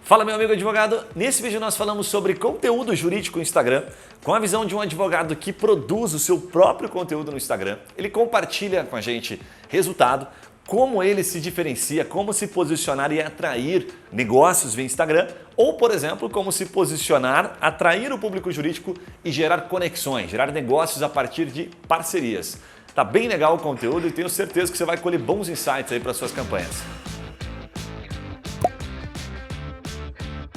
Fala, meu amigo advogado! Nesse vídeo nós falamos sobre conteúdo jurídico no Instagram, com a visão de um advogado que produz o seu próprio conteúdo no Instagram. Ele compartilha com a gente resultado, como ele se diferencia, como se posicionar e atrair negócios via Instagram, ou, por exemplo, como se posicionar, atrair o público jurídico e gerar conexões, gerar negócios a partir de parcerias. Tá bem legal o conteúdo e tenho certeza que você vai colher bons insights aí para suas campanhas.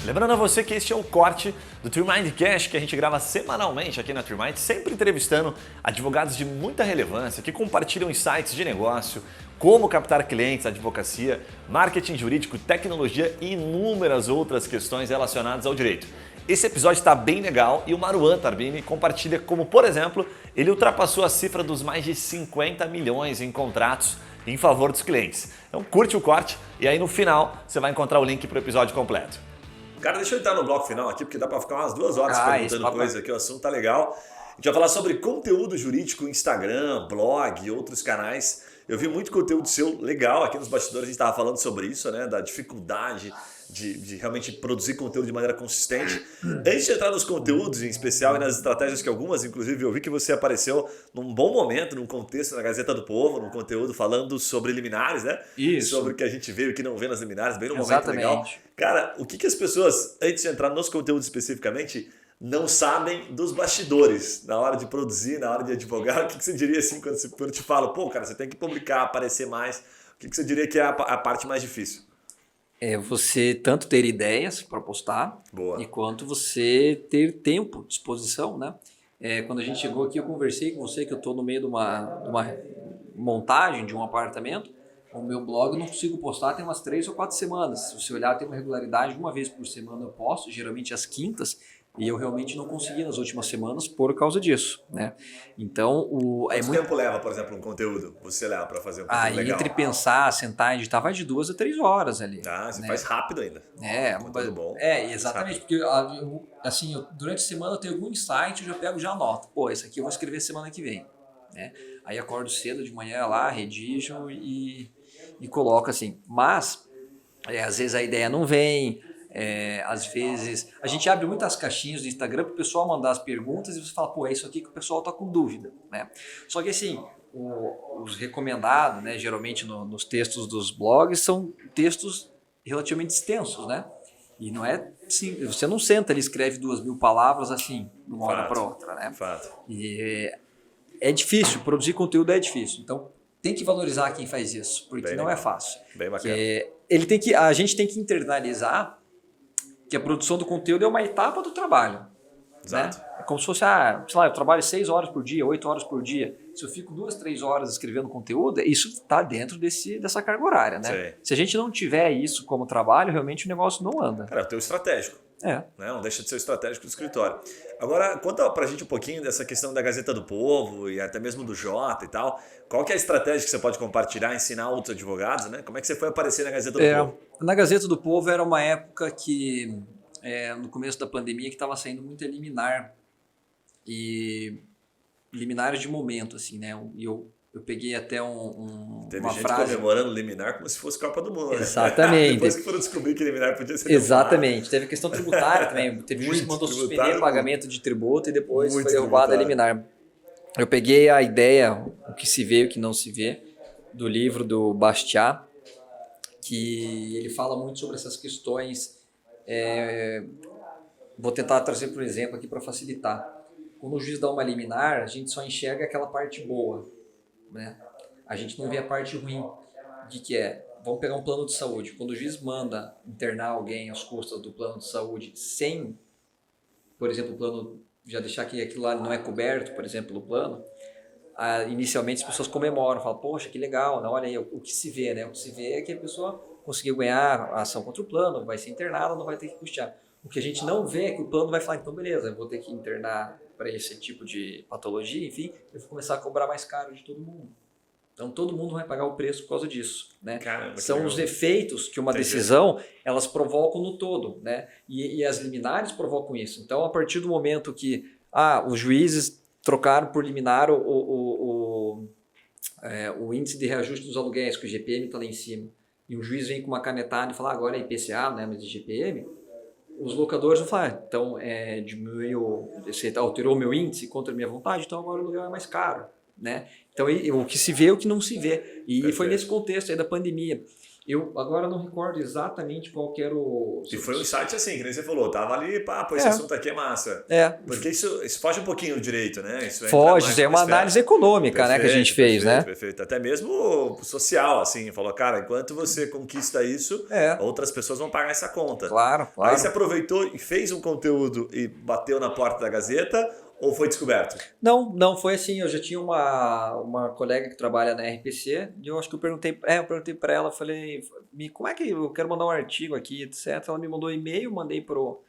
Lembrando a você que este é o corte do TreeMindCast que a gente grava semanalmente aqui na TreeMind, sempre entrevistando advogados de muita relevância que compartilham insights de negócio, como captar clientes, advocacia, marketing jurídico, tecnologia e inúmeras outras questões relacionadas ao direito. Esse episódio está bem legal e o Maruan Tarbini compartilha como, por exemplo, ele ultrapassou a cifra dos mais de 50 milhões em contratos em favor dos clientes. Então curte o corte e aí no final você vai encontrar o link para o episódio completo. Cara, deixa eu entrar no bloco final aqui, porque dá para ficar umas 2 horas perguntando coisa aqui, o assunto tá legal. A gente vai falar sobre conteúdo jurídico, Instagram, blog e outros canais. Eu vi muito conteúdo seu legal aqui nos bastidores, a gente estava falando sobre isso, né? Da dificuldade de realmente produzir conteúdo de maneira consistente. Antes de entrar nos conteúdos em especial e nas estratégias que algumas, inclusive, eu vi que você apareceu num bom momento, num contexto na Gazeta do Povo, num conteúdo falando sobre liminares, né? Isso. Sobre o que a gente vê e o que não vê nas liminares, bem no momento Exatamente. legal. Cara, o que as pessoas, antes de entrar nos conteúdos especificamente, não sabem dos bastidores, na hora de produzir, na hora de advogar? O que você diria assim quando eu te falo, pô, cara, você tem que publicar, aparecer mais? O que você diria que é a parte mais difícil? É você tanto ter ideias para postar, Boa. e quanto você ter tempo, disposição, né? Quando a gente chegou aqui, eu conversei com você que eu estou no meio de uma montagem de um apartamento. O meu blog eu não consigo postar tem umas 3 ou 4 semanas. Se você olhar, tem uma regularidade, uma vez por semana eu posto, geralmente às quintas, e eu realmente não consegui nas últimas semanas por causa disso, né? Então, Quanto tempo leva, por exemplo, um conteúdo? Você leva para fazer um conteúdo legal? Entre pensar, sentar e editar, vai de 2 a 3 horas ali. Ah, você né? faz rápido ainda. Conteúdo bom. Exatamente, porque durante a semana eu tenho algum insight, eu já pego e já anoto. Pô, esse aqui eu vou escrever semana que vem, né? Aí acordo cedo de manhã lá, redijo e coloco assim. Mas, às vezes a ideia não vem, às vezes... A gente abre muitas caixinhas do Instagram para o pessoal mandar as perguntas e você fala, pô, é isso aqui que o pessoal está com dúvida, né? Só que assim, os recomendados, né, geralmente nos textos dos blogs, são textos relativamente extensos, né? E não é assim, você não senta ali e escreve 2.000 palavras assim, de uma hora para outra, né? Fato. E é difícil, produzir conteúdo é difícil. Então, tem que valorizar quem faz isso, porque não é fácil. Bem bacana. A gente tem que internalizar que a produção do conteúdo é uma etapa do trabalho. Exato. Né? É como se fosse, sei lá, eu trabalho 6 horas por dia, 8 horas por dia. Se eu fico 2, 3 horas escrevendo conteúdo, isso está dentro dessa carga horária, né? Sim. Se a gente não tiver isso como trabalho, realmente o negócio não anda. Cara, é o teu estratégico. Né? Não deixa de ser o estratégico do escritório. Agora, conta pra gente um pouquinho dessa questão da Gazeta do Povo e até mesmo do Jota e tal. Qual que é a estratégia que você pode compartilhar, ensinar outros advogados, né? Como é que você foi aparecer na Gazeta do Povo? Na Gazeta do Povo era uma época que, no começo da pandemia, que estava saindo muito liminar. E liminares de momento, assim, né? E eu peguei até Teve uma gente frase... comemorando liminar como se fosse Copa do Mundo, né? Exatamente. Depois que foram descobrir que liminar podia ser Exatamente. Teve questão tributária também. Teve juiz que mandou suspender o pagamento de tributo e depois foi derrubada a liminar. Eu peguei a ideia, o que se vê e o que não se vê, do livro do Bastiat, que ele fala muito sobre essas questões. Vou tentar trazer por exemplo aqui para facilitar. Quando o juiz dá uma liminar, a gente só enxerga aquela parte boa, né? A gente não vê a parte ruim, que vamos pegar um plano de saúde. Quando o juiz manda internar alguém às custas do plano de saúde sem, por exemplo, o plano, já deixar que aquilo lá não é coberto, por exemplo, no plano, inicialmente as pessoas comemoram, falam, poxa, que legal, olha aí o que se vê, né? O que se vê é que a pessoa conseguiu ganhar a ação contra o plano, vai ser internada, não vai ter que custear. O que a gente não vê é que o plano vai falar, então beleza, eu vou ter que internar para esse tipo de patologia, enfim, eu vou começar a cobrar mais caro de todo mundo. Então todo mundo vai pagar o preço por causa disso, né? Caramba, são os efeitos que uma decisão elas provocam no todo, né? E as liminares provocam isso. Então a partir do momento que os juízes trocaram por liminar o índice de reajuste dos aluguéis, que o IGPM está lá em cima, e o juiz vem com uma canetada e fala, agora é IPCA, né, mas de GPM, os locadores vão falar, então diminuiu, você alterou o meu índice contra a minha vontade, então agora o aluguel é mais caro, né? Então o que se vê é o que não se vê. E Perfeito. foi nesse contexto aí da pandemia. Eu agora não recordo exatamente qual que era o... E foi um insight assim, que nem você falou, tava ali, pô, esse assunto aqui é massa. Porque isso foge um pouquinho do direito, né? Isso foge, é uma análise econômica, né, que a gente fez, né? Perfeito. Até mesmo social, assim, falou, cara, enquanto você conquista isso, outras pessoas vão pagar essa conta. Claro. Aí você aproveitou e fez um conteúdo e bateu na porta da Gazeta, ou foi descoberto? Não, foi assim, eu já tinha uma colega que trabalha na RPC, e eu acho que eu perguntei para ela, falei, como é que eu quero mandar um artigo aqui, etc. Ela me mandou um e-mail, mandei pro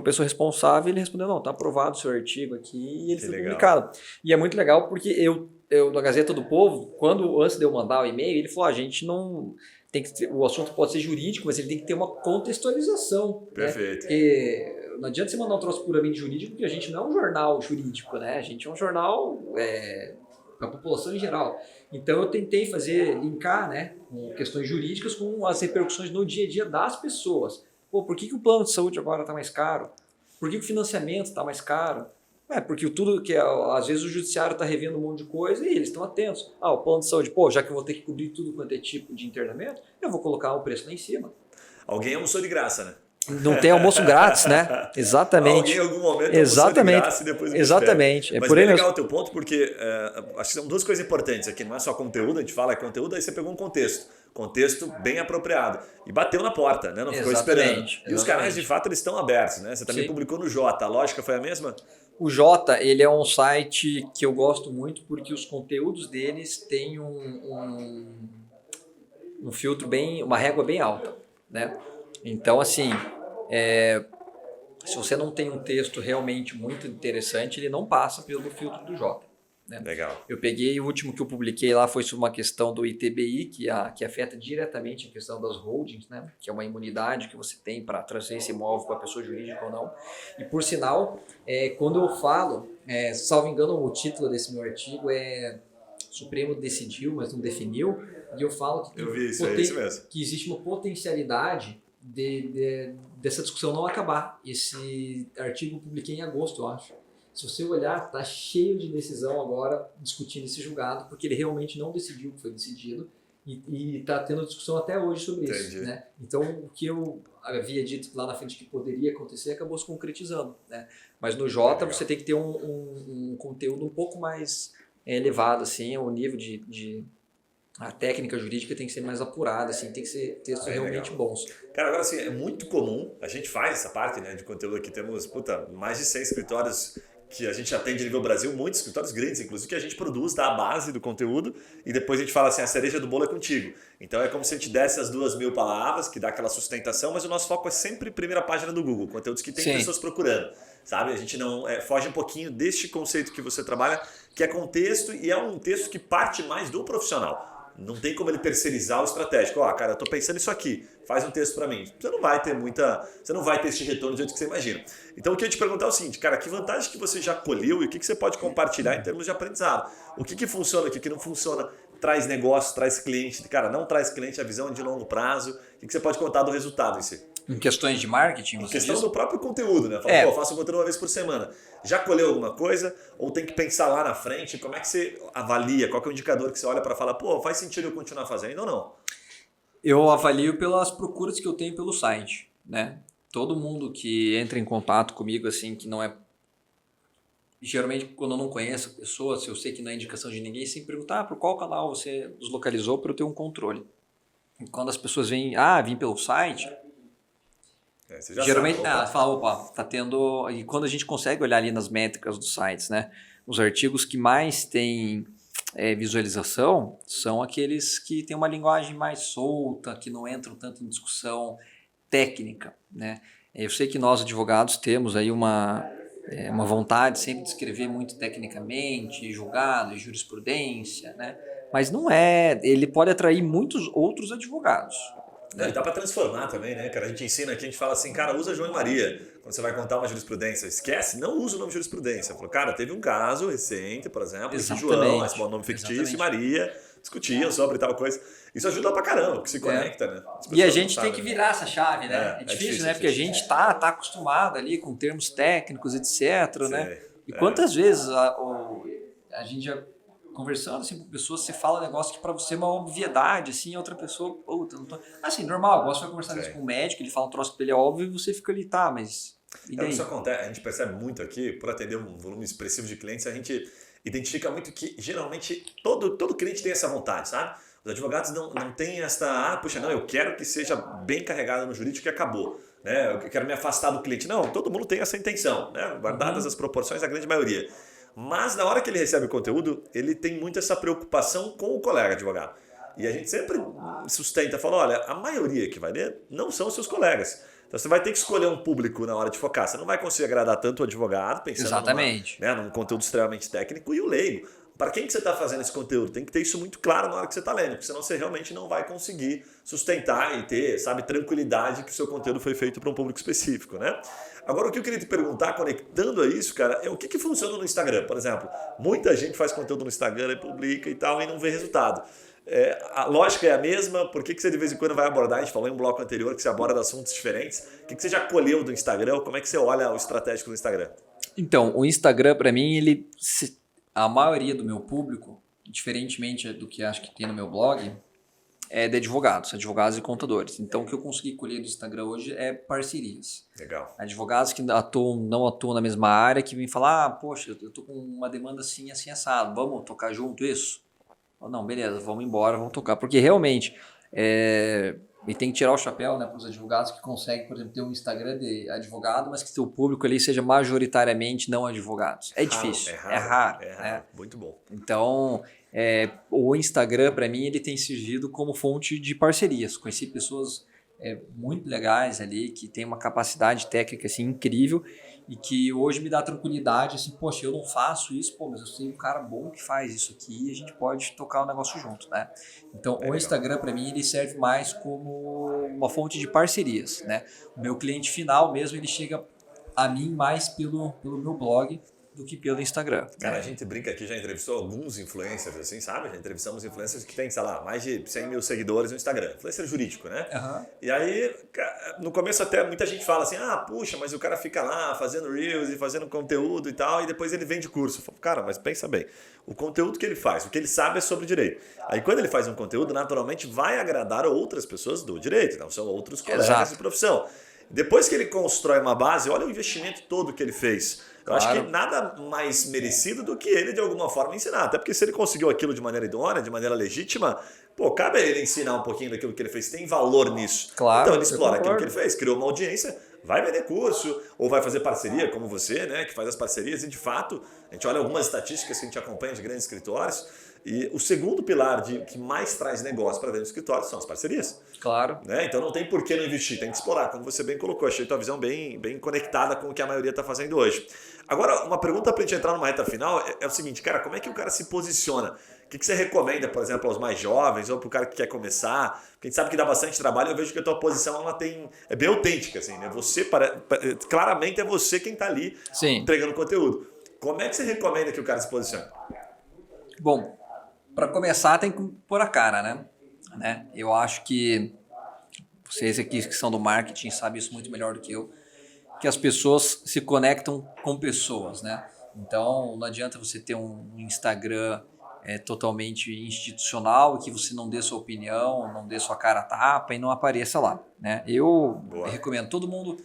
pessoa responsável, e ele respondeu, não, tá aprovado o seu artigo aqui, e ele foi publicado. E é muito legal porque eu na Gazeta do Povo, antes de eu mandar o e-mail, ele falou, a gente não... o assunto pode ser jurídico, mas ele tem que ter uma contextualização. Perfeito. Né? Porque não adianta você mandar um troço puramente jurídico, porque a gente não é um jornal jurídico, né? A gente é um jornal para a população em geral. Então eu tentei linkar, né, com questões jurídicas com as repercussões no dia a dia das pessoas. Pô, por que o plano de saúde agora está mais caro? Por que o financiamento está mais caro? Porque tudo que às vezes o judiciário está revendo um monte de coisa e eles estão atentos. O plano de saúde, já que eu vou ter que cobrir tudo quanto é tipo de internamento, eu vou colocar o preço lá em cima. Alguém almoçou de graça, né? Não tem almoço grátis, né? Exatamente. Alguém em algum momento almoçou de graça e depois Exatamente. Mas é legal o teu ponto, porque acho que são duas coisas importantes aqui. Não é só conteúdo, a gente fala conteúdo, aí você pegou um contexto bem apropriado. E bateu na porta, né? Não ficou esperando. E os canais, de fato, eles estão abertos, né? Você também publicou no Jota. A lógica foi a mesma? O Jota, ele é um site que eu gosto muito porque os conteúdos deles têm um filtro uma régua bem alta, né? Então, assim, se você não tem um texto realmente muito interessante, ele não passa pelo filtro do Jota. Né? Legal. Eu peguei, o último que eu publiquei lá foi sobre uma questão do ITBI, que afeta diretamente a questão das holdings, né? Que é uma imunidade que você tem para transferência imóvel para pessoa jurídica ou não. E, por sinal, quando eu falo, salvo engano, o título desse meu artigo é Supremo decidiu, mas não definiu, e eu falo que, que existe uma potencialidade dessa discussão não acabar. Esse artigo eu publiquei em agosto, eu acho. Se você olhar, está cheio de decisão agora discutindo esse julgado, porque ele realmente não decidiu o que foi decidido e está tendo discussão até hoje sobre isso. Né? Então, o que eu havia dito lá na frente que poderia acontecer acabou se concretizando. Né? Mas no Jota você tem que ter um conteúdo um pouco mais elevado, assim, o nível a técnica jurídica tem que ser mais apurada, assim, tem que ser textos realmente bons. Cara, agora assim, é muito comum, a gente faz essa parte, né, de conteúdo aqui, temos mais de 100 escritórios que a gente atende a nível Brasil, muitos escritórios grandes, inclusive, que a gente produz, dá a base do conteúdo e depois a gente fala assim, a cereja do bolo é contigo. Então é como se a gente desse as 2.000 palavras, que dá aquela sustentação, mas o nosso foco é sempre primeira página do Google, conteúdos que tem pessoas procurando, sabe? A gente não foge um pouquinho deste conceito que você trabalha, que é contexto e é um texto que parte mais do profissional. Não tem como ele terceirizar o estratégico. Cara, eu tô pensando isso aqui, faz um texto para mim. Você não vai ter esse retorno do jeito que você imagina. Então o que eu ia te perguntar é o seguinte, cara, que vantagem que você já colheu e o que você pode compartilhar em termos de aprendizado? O que funciona, o que não funciona? Traz negócio, traz cliente. Cara, não traz cliente, a visão é de longo prazo. O que você pode contar do resultado em si? Em questões de marketing, em questão do próprio conteúdo, né? Fala, faço um conteúdo uma vez por semana. Já colheu alguma coisa? Ou tem que pensar lá na frente? Como é que você avalia? Qual que é o indicador que você olha para falar, faz sentido eu continuar fazendo ou não? Eu avalio pelas procuras que eu tenho pelo site, né? Todo mundo que entra em contato comigo, assim, que não é... Geralmente, quando eu não conheço a pessoa, se eu sei que não é indicação de ninguém, sempre perguntar por qual canal você nos localizou para eu ter um controle. E quando as pessoas vêm, vim pelo site... Geralmente, fala, tá tendo... E quando a gente consegue olhar ali nas métricas dos sites, né? Os artigos que mais têm visualização são aqueles que têm uma linguagem mais solta, que não entram tanto em discussão técnica, né? Eu sei que nós, advogados, temos aí uma vontade sempre de escrever muito tecnicamente, julgado, jurisprudência, né? Mas não é... Ele pode atrair muitos outros advogados. E dá para transformar também, né, cara? A gente ensina aqui, a gente fala assim, cara, usa João e Maria. Quando você vai contar uma jurisprudência, esquece, não usa o nome jurisprudência. Fala, cara, teve um caso recente, por exemplo, esse João, esse nome fictício, e Maria, discutiam sobre tal coisa. Isso ajuda pra caramba, porque se conecta, né? E a gente tem que virar essa chave, né? É difícil, difícil, né? Porque a gente tá acostumado ali com termos técnicos, etc, né? E quantas vezes a gente já conversando assim com pessoas, você fala um negócio que pra você é uma obviedade, assim, a outra pessoa, puta, não tô... Assim, normal, igual você vai conversar isso com um médico, ele fala um troço pra ele é óbvio e você fica ali, tá, mas... E daí? Isso acontece, a gente percebe muito aqui, por atender um volume expressivo de clientes, a gente identifica muito que geralmente todo cliente tem essa vontade, sabe? Os advogados não têm essa, puxa, não, eu quero que seja bem carregado no jurídico e acabou. Né? Eu quero me afastar do cliente. Não, todo mundo tem essa intenção, né? Guardadas as proporções, a grande maioria. Mas na hora que ele recebe o conteúdo, ele tem muito essa preocupação com o colega advogado. E a gente sempre sustenta, fala, olha, a maioria que vai ler não são os seus colegas. Então você vai ter que escolher um público na hora de focar. Você não vai conseguir agradar tanto o advogado, pensando num conteúdo extremamente técnico, e o leigo. Para quem que você está fazendo esse conteúdo? Tem que ter isso muito claro na hora que você está lendo, porque senão você realmente não vai conseguir sustentar e ter, sabe, tranquilidade que o seu conteúdo foi feito para um público específico, né? Agora, o que eu queria te perguntar, conectando a isso, cara, é o que funciona no Instagram. Por exemplo, muita gente faz conteúdo no Instagram e publica e tal e não vê resultado. A lógica é a mesma, por que você de vez em quando vai abordar? A gente falou em um bloco anterior que você aborda assuntos diferentes. O que você já colheu do Instagram? Como é que você olha o estratégico do Instagram? Então, o Instagram, para mim, a maioria do meu público, diferentemente do que acho que tem no meu blog, é de advogados e contadores. Então, o que eu consegui colher do Instagram hoje é parcerias. Legal. Advogados que não atuam na mesma área, que vêm falar, poxa, eu tô com uma demanda assim, assim, assado, vamos tocar junto isso? Não, beleza, vamos embora, vamos tocar. Porque realmente, e tem que tirar o chapéu, né, para os advogados que conseguem, por exemplo, ter um Instagram de advogado, mas que seu público ali seja majoritariamente não advogados. É difícil, é raro. Né? Muito bom. Então, o Instagram, para mim, ele tem servido como fonte de parcerias. Conheci pessoas muito legais ali, que têm uma capacidade técnica assim, incrível, e que hoje me dá tranquilidade, assim, poxa, eu não faço isso, mas eu sei um cara bom que faz isso aqui e a gente pode tocar o negócio junto, né? Então, o Instagram, para mim, ele serve mais como uma fonte de parcerias, né? O meu cliente final mesmo, ele chega a mim mais pelo meu blog do que pelo Instagram. Cara, a gente brinca aqui, já entrevistou alguns influencers, assim, sabe? Já entrevistamos influencers que tem, sei lá, mais de 100 mil seguidores no Instagram. Influencer jurídico, né? Uhum. E aí, no começo até muita gente fala assim, puxa, mas o cara fica lá fazendo reels e fazendo conteúdo e tal, e depois ele vende curso. Eu falo, cara, mas pensa bem, o conteúdo que ele faz, o que ele sabe é sobre direito. Aí quando ele faz um conteúdo, naturalmente vai agradar outras pessoas do direito, então são outros colegas de profissão. Depois que ele constrói uma base, olha o investimento todo que ele fez. Eu acho que nada mais merecido do que ele, de alguma forma, ensinar. Até porque se ele conseguiu aquilo de maneira idônea, de maneira legítima, cabe a ele ensinar um pouquinho daquilo que ele fez. Tem valor nisso. Claro, então ele explora aquilo que ele fez, criou uma audiência, vai vender curso, ou vai fazer parceria, como você, né, que faz as parcerias. E, de fato, a gente olha algumas estatísticas que a gente acompanha de grandes escritórios. E o segundo pilar que mais traz negócio para dentro do escritório são as parcerias. Claro. Né? Então não tem por que não investir, tem que explorar, como você bem colocou. Achei tua visão bem conectada com o que a maioria está fazendo hoje. Agora, uma pergunta para a gente entrar numa reta final é o seguinte, cara, como é que o cara se posiciona? O que você recomenda, por exemplo, aos mais jovens ou para o cara que quer começar? Porque a gente sabe que dá bastante trabalho, eu vejo que a tua posição é bem autêntica. Assim, né? Claramente é você quem está ali entregando conteúdo. Como é que você recomenda que o cara se posicione? Bom, para começar tem que pôr a cara, né? Eu acho que vocês aqui que são do marketing sabem isso muito melhor do que eu, que as pessoas se conectam com pessoas, né? Então não adianta você ter um Instagram totalmente institucional e que você não dê sua opinião, não dê sua cara a tapa e não apareça lá, né? Eu recomendo todo mundo.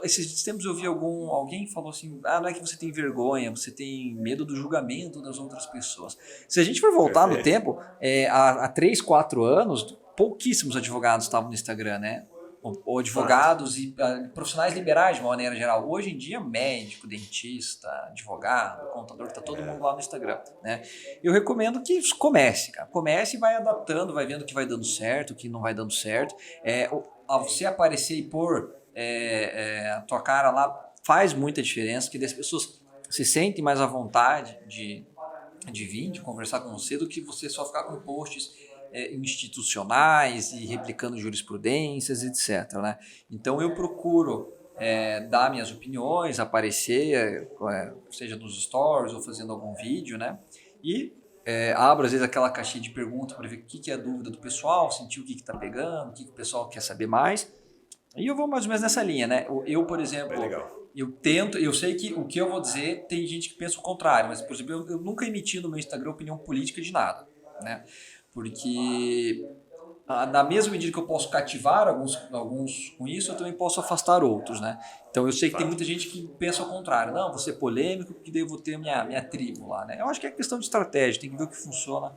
Esses tempos eu vi alguém falou assim, não é que você tem vergonha, você tem medo do julgamento das outras pessoas. Se a gente for voltar no tempo, há 3, 4 anos, pouquíssimos advogados estavam no Instagram, né? Ou advogados e profissionais liberais de uma maneira geral. Hoje em dia, médico, dentista, advogado, contador, está todo mundo lá no Instagram, né? Eu recomendo que comece, cara. Comece e vai adaptando, vai vendo o que vai dando certo, o que não vai dando certo. Você aparecer e pôr a tua cara lá faz muita diferença, porque as pessoas se sentem mais à vontade de vir, de conversar com você, do que você só ficar com posts institucionais e replicando jurisprudências, etc. Né? Então eu procuro dar minhas opiniões, aparecer, seja nos stories ou fazendo algum vídeo, né? E abro às vezes aquela caixinha de perguntas para ver o que é a dúvida do pessoal, sentir o que está pegando, o que o pessoal quer saber mais. E eu vou mais ou menos nessa linha, né? Eu, por exemplo, eu sei que o que eu vou dizer tem gente que pensa o contrário, mas, por exemplo, eu nunca emiti no meu Instagram opinião política de nada, né? Porque na mesma medida que eu posso cativar alguns com isso, eu também posso afastar outros, né? Então eu sei que tem muita gente que pensa ao contrário. Não, vou ser polêmico porque daí eu vou ter minha tribo lá, né? Eu acho que é questão de estratégia, tem que ver o que funciona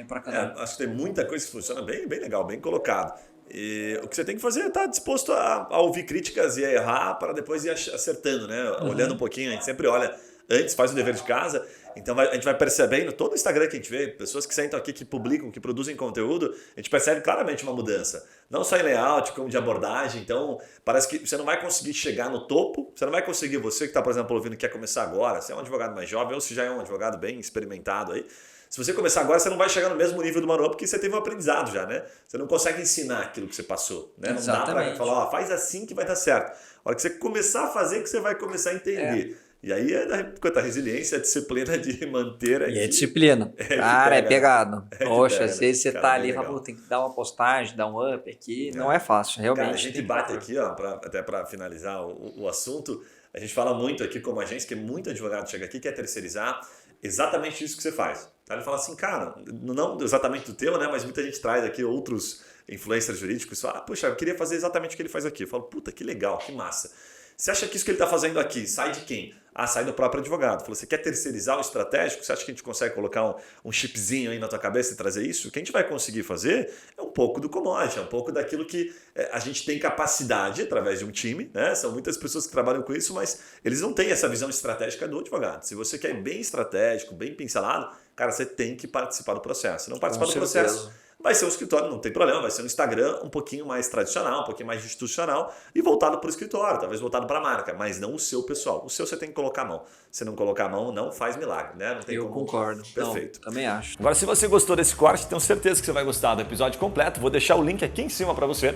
para cada um. Acho que tem muita coisa que funciona bem, bem legal, bem colocado. E o que você tem que fazer é estar disposto a ouvir críticas e a errar para depois ir acertando, né? Olhando um pouquinho, a gente sempre olha antes, faz o dever de casa. Então a gente vai percebendo, todo o Instagram que a gente vê, pessoas que sentam aqui, que publicam, que produzem conteúdo, a gente percebe claramente uma mudança. Não só em layout, como de abordagem. Então parece que você não vai conseguir chegar no topo, você não vai conseguir, você que está, por exemplo, ouvindo, quer começar agora, se é um advogado mais jovem ou se já é um advogado bem experimentado aí, se você começar agora, você não vai chegar no mesmo nível do manual porque você teve um aprendizado já, né? Você não consegue ensinar aquilo que você passou, né? Não dá para falar, faz assim que vai dar certo. A hora que você começar a fazer, que você vai começar a entender. E aí quanto a resiliência, a disciplina de manter aqui. E é disciplina. Cara, é pegado. Poxa, às vezes você tá ali e fala, tem que dar uma postagem, dar um up aqui. Não é fácil, realmente. Cara, a gente bate aqui, ó, até para finalizar o assunto, a gente fala muito aqui como agência, que muito advogado chega aqui, quer terceirizar, exatamente isso que você faz. Ele fala assim, cara, não exatamente do teu, né? Mas muita gente traz aqui outros influencers jurídicos e fala, puxa, eu queria fazer exatamente o que ele faz aqui. Eu falo, puta, que legal, que massa. Você acha que isso que ele está fazendo aqui sai de quem? Sai do próprio advogado. Falou, você quer terceirizar o estratégico? Você acha que a gente consegue colocar um chipzinho aí na tua cabeça e trazer isso? O que a gente vai conseguir fazer é um pouco do commodity, é um pouco daquilo que a gente tem capacidade através de um time, né? São muitas pessoas que trabalham com isso, mas eles não têm essa visão estratégica do advogado. Se você quer bem estratégico, bem pincelado, cara, você tem que participar do processo. Se não participar do processo, vai ser um escritório, não tem problema, vai ser um Instagram um pouquinho mais tradicional, um pouquinho mais institucional e voltado para o escritório, talvez voltado para a marca, mas não o seu pessoal. O seu você tem que colocar a mão. Se não colocar a mão, não faz milagre, né? Não tem Eu concordo. Perfeito. Não, também acho. Agora, se você gostou desse corte, tenho certeza que você vai gostar do episódio completo. Vou deixar o link aqui em cima para você.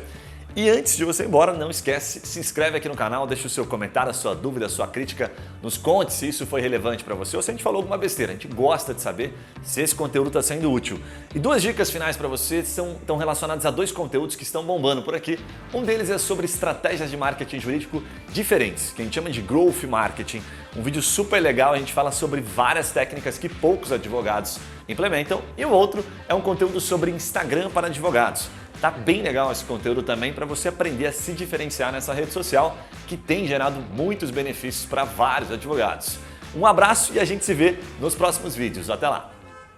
E antes de você ir embora, não esquece, se inscreve aqui no canal, deixa o seu comentário, a sua dúvida, a sua crítica, nos conte se isso foi relevante para você ou se a gente falou alguma besteira. A gente gosta de saber se esse conteúdo está sendo útil. E 2 dicas finais para você estão relacionadas a 2 conteúdos que estão bombando por aqui. Um deles é sobre estratégias de marketing jurídico diferentes, que a gente chama de Growth Marketing. Um vídeo super legal, a gente fala sobre várias técnicas que poucos advogados implementam. E o outro é um conteúdo sobre Instagram para advogados. Tá bem legal esse conteúdo também para você aprender a se diferenciar nessa rede social que tem gerado muitos benefícios para vários advogados. Um abraço e a gente se vê nos próximos vídeos. Até lá!